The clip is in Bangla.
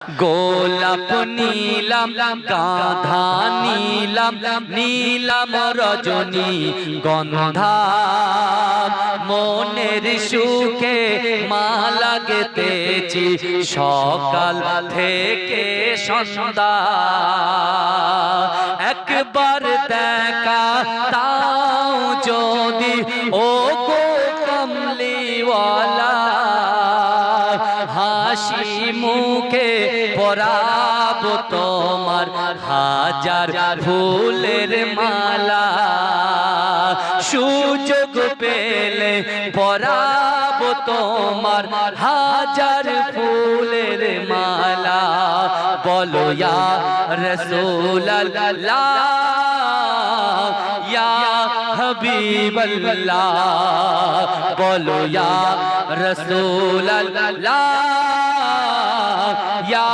গোলাপ নীলাম গাঁধা নীলাম নীলাম রজনী গন্ধা মনের সুখে মালা গেতেছি সকাল থেকে সন্ধ্যা। একবার দেখা তাও যদি ও গো কমলিওয়ালা, হাসি মুখে পরাবো তোমার হাজার ফুলের মালা। সুযোগ পেলে পরাবো তোমার হাজার ফুলের মালা। বলো ইয়া রাসূলুল্লাহ ইয়া হাবিবাল্লাহ, বলো ইয়া রাসূলুল্লাহ ইয়া